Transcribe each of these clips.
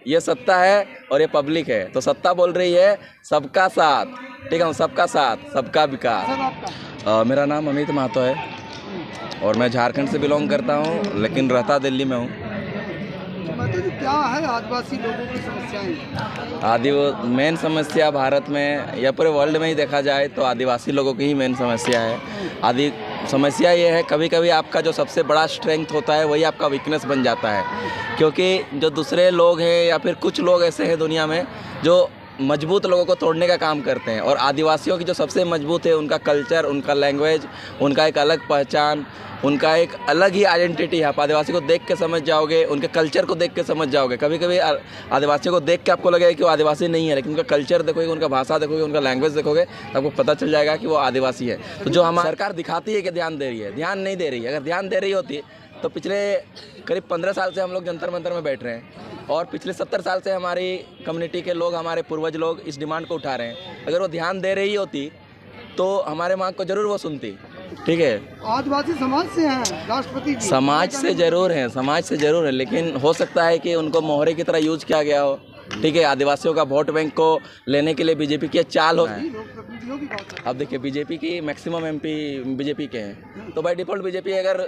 ये सत्ता है और ये पब्लिक है, तो सत्ता बोल रही है सबका साथ, ठीक है, सबका साथ सबका विकास। सर आपका मेरा नाम अमित महतो है और मैं झारखंड से बिलोंग करता हूँ, लेकिन रहता दिल्ली में हूँ। महतो जी, क्या है आदिवासी लोगों की समस्याएं? मेन समस्या भारत में या पूरे वर्ल्ड में ही देखा जाए तो आदिवासी लोगों की ही मेन समस्या है। समस्या ये है, कभी कभी आपका जो सबसे बड़ा स्ट्रेंथ होता है वही आपका वीकनेस बन जाता है, क्योंकि जो दूसरे लोग हैं या फिर कुछ लोग ऐसे हैं दुनिया में जो मजबूत लोगों को तोड़ने का काम करते हैं, और आदिवासियों की जो सबसे मजबूत है उनका कल्चर, उनका लैंग्वेज, उनका एक अलग पहचान, उनका एक अलग ही आइडेंटिटी है। आप आदिवासी को देख के समझ जाओगे, उनके कल्चर को देख के समझ जाओगे। कभी कभी आदिवासियों को देख के आपको लगेगा कि वो आदिवासी नहीं है, लेकिन उनका कल्चर देखोगे, उनका भाषा देखोगे, उनका लैंग्वेज देखोगे तो आपको पता चल जाएगा कि वो आदिवासी है। तो जो हमारी सरकार दिखाती है कि ध्यान दे रही है, ध्यान नहीं दे रही है। अगर ध्यान दे रही होती तो पिछले करीब 15 साल से हम लोग जंतर मंतर में बैठ रहे हैं, और पिछले 70 साल से हमारी कम्युनिटी के लोग, हमारे पूर्वज लोग इस डिमांड को उठा रहे हैं। अगर वो ध्यान दे रही होती तो हमारे मांग को जरूर वो सुनती, ठीक है। आदिवासी समाज से हैं राष्ट्रपति जी? समाज से जरूर हैं, समाज से जरूर है, लेकिन हो सकता है कि उनको मोहरे की तरह यूज किया गया हो, ठीक है। आदिवासियों का वोट बैंक को लेने के लिए बीजेपी की चाल हो। अब देखिए, बीजेपी की मैक्सिमम एमपी बीजेपी के हैं, तो बाय डिफॉल्ट बीजेपी अगर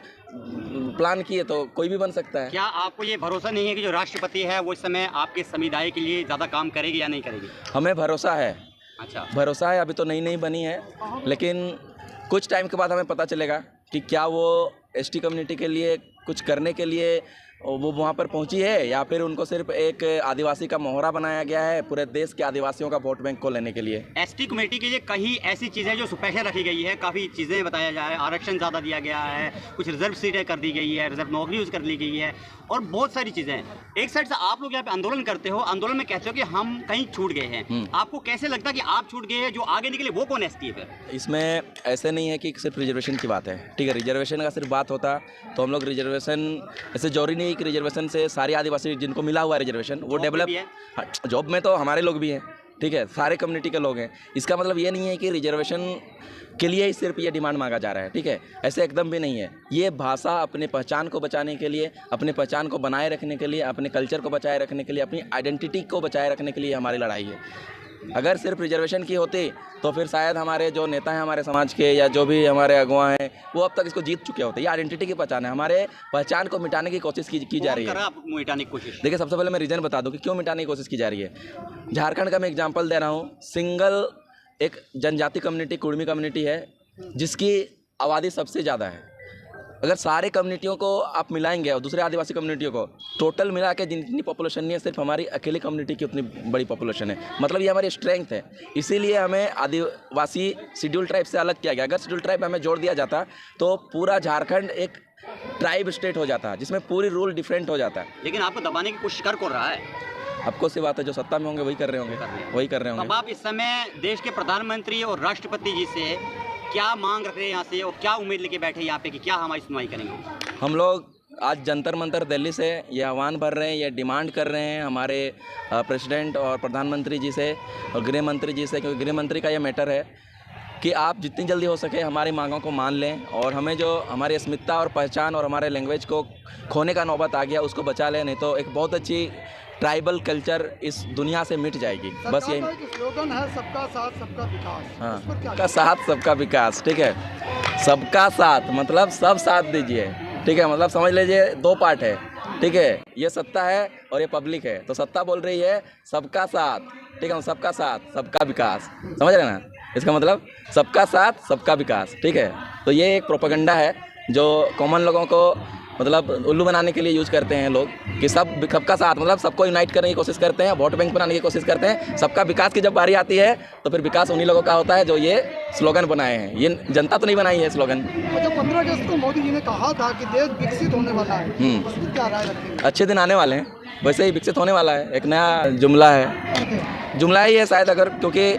प्लान किए तो कोई भी बन सकता है। क्या आपको ये भरोसा नहीं है कि जो राष्ट्रपति है वो इस समय आपके समुदाय के लिए ज़्यादा काम करेगी या नहीं करेगी? हमें भरोसा है। अच्छा, भरोसा है। अभी तो नई बनी है, लेकिन कुछ टाइम के बाद हमें पता चलेगा कि क्या वो एसटी कम्युनिटी के लिए कुछ करने के लिए वो वहाँ पर पहुँची है, या फिर उनको सिर्फ एक आदिवासी का मोहरा बनाया गया है पूरे देश के आदिवासियों का वोट बैंक को लेने के लिए। एसटी कमेटी के लिए कई ऐसी चीज़ें जो स्पेशल रखी गई है, काफ़ी चीज़ें बताया जा रहा है, आरक्षण ज़्यादा दिया गया है, कुछ रिजर्व सीटें कर दी गई है, रिजर्व नौकरी यूज़ कर ली गई है, और बहुत सारी चीज़ें हैं। एक साइड से आप लोग यहाँ पे आंदोलन करते हो, आंदोलन में कहते हो कि हम कहीं छूट गए हैं। आपको कैसे लगता है कि आप छूट गए हैं? जो आगे निकले वो कौन एसटी है फिर? इसमें ऐसे नहीं है कि सिर्फ रिजर्वेशन की बात है, ठीक है। रिजर्वेशन का सिर्फ बात होता तो हम लोग रिजर्वेशन, ऐसे जरूरी नहीं कि रिजर्वेशन से सारे आदिवासी जिनको मिला हुआ है रिजर्वेशन वो डेवलप, जॉब में तो हमारे लोग भी हैं, ठीक है, सारे कम्युनिटी के लोग हैं। इसका मतलब ये नहीं है कि रिजर्वेशन के लिए ही सिर्फ ये डिमांड मांगा जा रहा है, ठीक है, ऐसे एकदम भी नहीं है। ये भाषा अपने पहचान को बचाने के लिए, अपने पहचान को बनाए रखने के लिए, अपने कल्चर को बचाए रखने के लिए, अपनी आइडेंटिटी को बचाए रखने के लिए हमारी लड़ाई है। अगर सिर्फ रिजर्वेशन की होती तो फिर शायद हमारे जो नेता हैं हमारे समाज के, या जो भी हमारे अगुवा हैं, वो अब तक इसको जीत चुके होते। ये आइडेंटिटी की पहचान है, हमारे पहचान को मिटाने की कोशिश की जा रही है। मिटाने की कोशिश, देखिए, सबसे पहले मैं रीज़न बता दूं कि क्यों मिटाने की कोशिश की जा रही है। झारखंड का मैं एग्जांपल दे रहा हूं। सिंगल एक जनजाति कम्युनिटी, कुर्मी कम्युनिटी है, जिसकी आबादी सबसे ज़्यादा है। अगर सारे कम्युनिटियों को आप मिलाएंगे और दूसरे आदिवासी कम्युनिटियों को टोटल मिला के जितनी पॉपुलेशन नहीं है, सिर्फ हमारी अकेली कम्युनिटी की उतनी बड़ी पॉपुलेशन है। मतलब ये हमारी स्ट्रेंथ है, इसीलिए हमें आदिवासी शेड्यूल ट्राइब से अलग किया गया। अगर शेड्यूल ट्राइब हमें जोड़ दिया जाता तो पूरा झारखंड एक ट्राइब स्टेट हो जाता, जिसमें पूरी रूल डिफरेंट हो जाता है। लेकिन आपको दबाने की कोशिश कर कौन रहा है? आपको सी बात है, जो सत्ता में होंगे वही कर रहे होंगे, वही कर रहे होंगे। अब आप इस समय देश के प्रधानमंत्री और राष्ट्रपति जी से क्या मांग रख रहे हैं यहाँ से, और क्या उम्मीद लेके बैठे यहाँ पे कि क्या हमारी सुनवाई करेंगे? हम लोग आज जंतर मंतर दिल्ली से ये आह्वान भर रहे हैं, ये डिमांड कर रहे हैं हमारे प्रेसिडेंट और प्रधानमंत्री जी से और गृह मंत्री जी से, क्योंकि गृह मंत्री का ये मैटर है कि आप जितनी जल्दी हो सके हमारी मांगों को मान लें, और हमें जो हमारी अस्मिता और पहचान और हमारे लैंग्वेज को खोने का नौबत आ गया उसको बचा लें, नहीं तो एक बहुत अच्छी ट्राइबल कल्चर इस दुनिया से मिट जाएगी। बस यही स्लोगन है, सबका साथ सबका विकास। हाँ, सबका सबका साथ सबका विकास, ठीक है। सबका साथ मतलब सब साथ दीजिए, ठीक है, मतलब समझ लीजिए दो पार्ट है, ठीक है। ये सत्ता है और ये पब्लिक है, तो सत्ता बोल रही है सबका साथ, ठीक है, सबका साथ सबका विकास, समझ रहे ना। इसका मतलब सबका साथ सबका विकास, ठीक है। तो ये एक प्रोपेगेंडा है जो कॉमन लोगों को मतलब उल्लू बनाने के लिए यूज करते हैं लोग, कि सबका साथ मतलब सबको यूनाइट करने की कोशिश करते हैं, वोट बैंक बनाने की कोशिश करते हैं। सबका विकास की जब बारी आती है तो फिर विकास उन्हीं लोगों का होता है जो ये स्लोगन बनाए हैं। ये जनता तो नहीं बनाई है स्लोगन। जब 15 अगस्त को मोदी जी ने कहा था कि देश विकसित होने वाला है, उस पर क्या राय रखते हैं? अच्छे दिन आने वाले हैं, वैसे ही विकसित होने वाला है। एक नया जुमला है, जुमला ही है शायद, अगर क्योंकि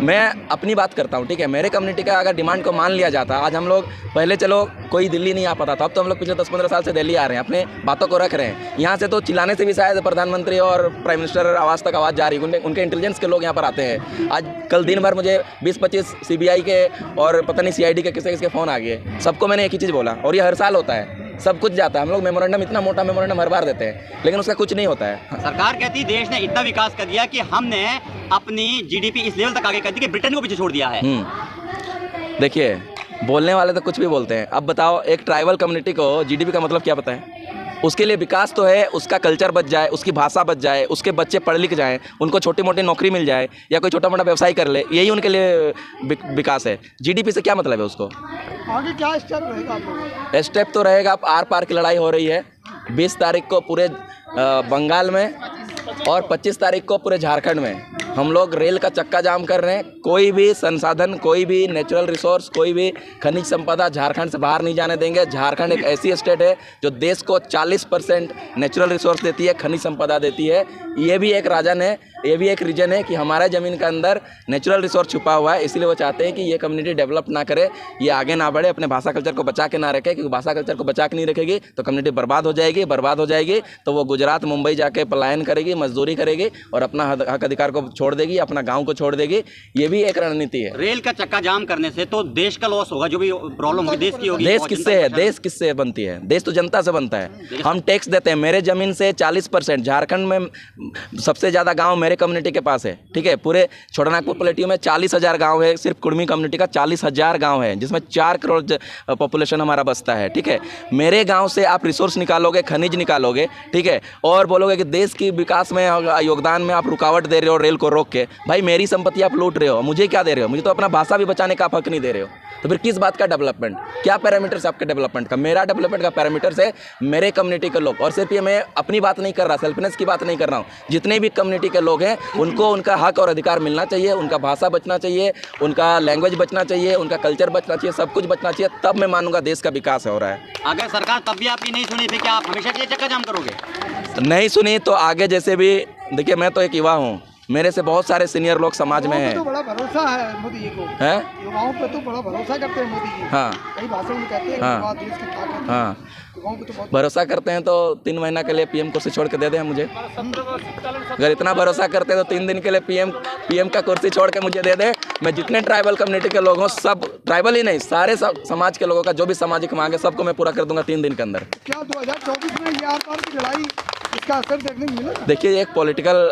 मैं अपनी बात करता हूँ, ठीक है। मेरे कम्युनिटी का अगर डिमांड को मान लिया जाता, आज हम लोग पहले चलो कोई दिल्ली नहीं आ पाता था, अब तो हम लोग पिछले 10-15 साल से दिल्ली आ रहे हैं, अपने बातों को रख रहे हैं। यहाँ से तो चिल्लाने से भी शायद प्रधानमंत्री और प्राइम मिनिस्टर आवाज़ तक आवाज़ जा रही है, उनके इंटेलिजेंस के लोग यहाँ पर आते हैं। आज कल दिन भर मुझे 20-25 CBI के और पता नहीं CID के किसी फ़ोन आ गए, सबको मैंने एक ही चीज़ बोला, और ये हर साल होता है। सब कुछ जाता है। हम लोग मेमोरेंडम, इतना मोटा मेमोरेंडम हर बार देते हैं, लेकिन उसका कुछ नहीं होता है। सरकार कहती है देश ने इतना विकास कर दिया कि हमने अपनी जीडीपी इस लेवल तक आगे कर दी कि ब्रिटेन को पीछे छोड़ दिया है। देखिए, बोलने वाले तो कुछ भी बोलते हैं। अब बताओ, एक ट्राइबल कम्युनिटी को जीडीपी का मतलब क्या पता है? उसके लिए विकास तो है, उसका कल्चर बच जाए, उसकी भाषा बच जाए, उसके बच्चे पढ़ लिख जाएं, उनको छोटी मोटी नौकरी मिल जाए या कोई छोटा मोटा व्यवसाय कर ले, यही उनके लिए विकास है। जीडीपी से क्या मतलब है उसको? आगे क्या स्टेप रहेगा आप लोगों का? स्टेप तो रहेगा, अब आर पार की लड़ाई हो रही है। 20 तारीख को पूरे बंगाल में और 25 तारीख को पूरे झारखंड में हम लोग रेल का चक्का जाम कर रहे हैं। कोई भी संसाधन, कोई भी नेचुरल रिसोर्स, कोई भी खनिज संपदा झारखंड से बाहर नहीं जाने देंगे। झारखंड एक ऐसी स्टेट है जो देश को 40% नेचुरल रिसोर्स देती है, खनिज संपदा देती है। ये भी एक रीजन है कि हमारे ज़मीन के अंदर नेचुरल रिसोर्स छुपा हुआ है। इसलिए वो चाहते हैं कि ये कम्युनिटी डेवलप ना करे, ये आगे ना बढ़े, अपने भाषा कल्चर को बचा के ना रखे, क्योंकि भाषा कल्चर को बचा के नहीं रखेगी तो कम्युनिटी बर्बाद हो जाएगी। तो वो गुजरात, मुंबई जाके पलायन करेगी, मजदूरी करेगी और अपना हक अधिकार को छोड़ देगी, अपना गाँव को छोड़ देगी। ये भी एक रणनीति है। रेल का चक्का जाम करने से तो देश का लॉस होगा, जो भी प्रॉब्लम होगी देश की होगी। देश किससे है? देश किससे बनती है? देश तो जनता से बनता है। हम टैक्स देते हैं। मेरे ज़मीन से 40%, झारखंड में सबसे ज़्यादा गांव मेरे कम्युनिटी के पास है, ठीक है। पूरे छोटानागपुर प्लेटियो में 40,000 गांव है, सिर्फ कुर्मी कम्युनिटी का 40,000 गांव है, जिसमें 4 करोड़ पॉपुलेशन हमारा बसता है, ठीक है। मेरे गांव से आप रिसोर्स निकालोगे, खनिज निकालोगे, ठीक है, और बोलोगे कि देश की विकास में, योगदान में आप रुकावट दे रहे हो रेल को रोक के। भाई, मेरी संपत्ति आप लूट रहे हो, मुझे क्या दे रहे हो? मुझे तो अपना भाषा भी बचाने का हक नहीं दे रहे हो। तो फिर किस बात का डेवलपमेंट? क्या पैरामीटर्स आपके डेवलपमेंट का? मेरा डेवलपमेंट का पैरामीटर्स है मेरे कम्युनिटी के लोग। और सिर्फ ये मैं अपनी बात नहीं कर रहा, सेल्फनेस की बात नहीं कर रहा हूँ। जितने भी कम्युनिटी के लोग हैं उनको उनका हक और अधिकार मिलना चाहिए, उनका भाषा बचना चाहिए, उनका लैंग्वेज बचना चाहिए, उनका कल्चर बचना चाहिए, सब कुछ बचना चाहिए। तब मैं मानूंगा देश का विकास हो रहा है। अगर सरकार तब भी आपकी नहीं सुनी, फिर क्या आप हमेशा के लिए चक्का जाम करोगे? नहीं सुनी तो आगे जैसे भी, देखिए मैं तो एक युवा हूँ, मेरे से बहुत सारे सीनियर लोग समाज में हैं। तो बड़ा भरोसा है मोदी जी को, हैं? युवाओं पे तो बड़ा भरोसा करते हैं मोदी जी। हाँ, कई भाषण में कहते हैं कि हाँ, युवा देश की ताकत है। हाँ, युवाओं को तो बहुत भरोसा करते हैं तो 3 महीना के लिए पीएम कुर्सी छोड़ के दे दें मुझे। अगर इतना भरोसा करते हैं तो 3 दिन के लिए पीएम का कुर्सी छोड़ के मुझे दे दें। मैं जितने ट्राइबल कम्युनिटी के लोग हों, सब ट्राइबल ही नहीं, सारे समाज के लोगों का जो भी सामाजिक मांग है सबको मैं पूरा कर दूंगा 3 दिन के अंदर। क्या 2024 में ये आर पार की लड़ाई, इसका असर देखने को मिलेगा? देखिए, ये एक पॉलिटिकल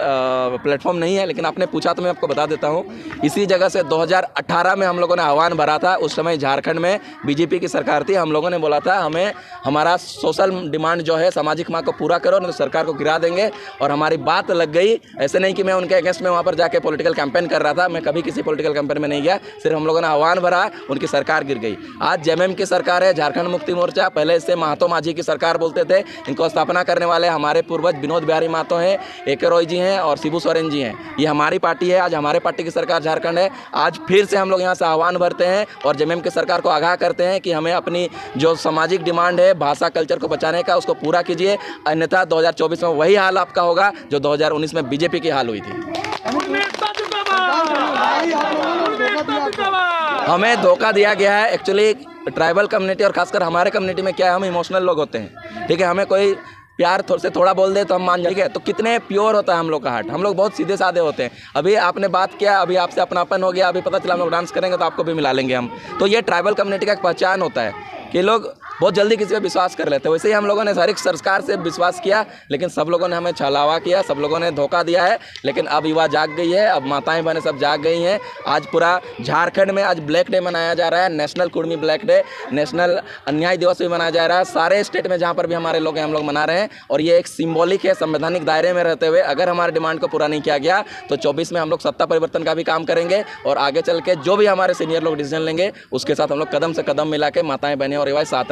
प्लेटफॉर्म नहीं है, लेकिन आपने पूछा तो मैं आपको बता देता हूँ। इसी जगह से 2018 में हम लोगों ने आह्वान भरा था। उस समय झारखंड में बीजेपी की सरकार थी। हम लोगों ने बोला था हमें हमारा सोशल डिमांड जो है, सामाजिक मांग को पूरा करो, नहीं तो सरकार को गिरा देंगे। और हमारी बात लग गई। ऐसे नहीं कि मैं उनके अगेंस्ट में वहाँ पर जाके पॉलिटिकल कैंपेन कर रहा था, मैं कभी किसी पॉलिटिकल कैंपेन में नहीं गया। सिर्फ हम लोगों ने आह्वान भरा, उनकी सरकार गिर गई। आज जेएमएम की सरकार है, झारखंड मुक्ति मोर्चा। पहले इससे महातो माझी की सरकार बोलते थे। इनको स्थापना करने वाले हमारे पूर्वज विनोद बिहारी महतो हैं, ए.के. रॉय जी हैं और शिबू सोरेन जी हैं। ये हमारी पार्टी है, आज हमारे पार्टी की सरकार झारखंड है। आज फिर से हम लोग यहाँ से आह्वान भरते हैं और जेएमएम की सरकार को आगाह करते हैं कि हमें अपनी जो सामाजिक डिमांड है, भाषा कल्चर को बचाने का, उसको पूरा कीजिए। अन्यथा 2024 में वही हाल आपका होगा जो 2019 में बीजेपी की हाल हुई थी। हमें धोखा दिया गया है। एक्चुअली ट्राइबल कम्युनिटी और खासकर हमारे कम्युनिटी में क्या है, हम इमोशनल लोग होते हैं, ठीक है। हमें कोई प्यार से थोड़ा बोल दे तो हम मान जाएंगे। तो कितने प्योर होता है हम लोग का हार्ट, हम लोग बहुत सीधे साधे होते हैं। अभी आपने बात किया, अभी आपसे अपनापन हो गया, अभी पता चला हम लोग डांस करेंगे तो आपको भी मिला लेंगे हम। तो ये ट्राइबल कम्युनिटी का एक पहचान होता है कि लोग बहुत जल्दी किसी पे विश्वास कर लेते हैं। वैसे ही हम लोगों ने हर एक सरकार से विश्वास किया, लेकिन सब लोगों ने हमें छलावा किया, सब लोगों ने धोखा दिया है। लेकिन अब युवा जाग गई है, अब माताएं बहनें सब जाग गई हैं। आज पूरा झारखंड में आज ब्लैक डे मनाया जा रहा है, national Kurmi black day, national अन्याय दिवस भी मनाया जा रहा है। सारे स्टेट में जहाँ पर भी हमारे लोग हैं, हम लोग मना रहे हैं। और ये एक सिम्बॉलिक है, संवैधानिक दायरे में रहते हुए अगर हमारे डिमांड को पूरा नहीं किया गया तो 24 में हम लोग सत्ता परिवर्तन का भी काम करेंगे। और आगे चल के जो भी हमारे सीनियर लोग डिसीजन लेंगे, उसके साथ हम लोग कदम से कदम मिला के माताएं बहनें और युवा साथ रहेंगे।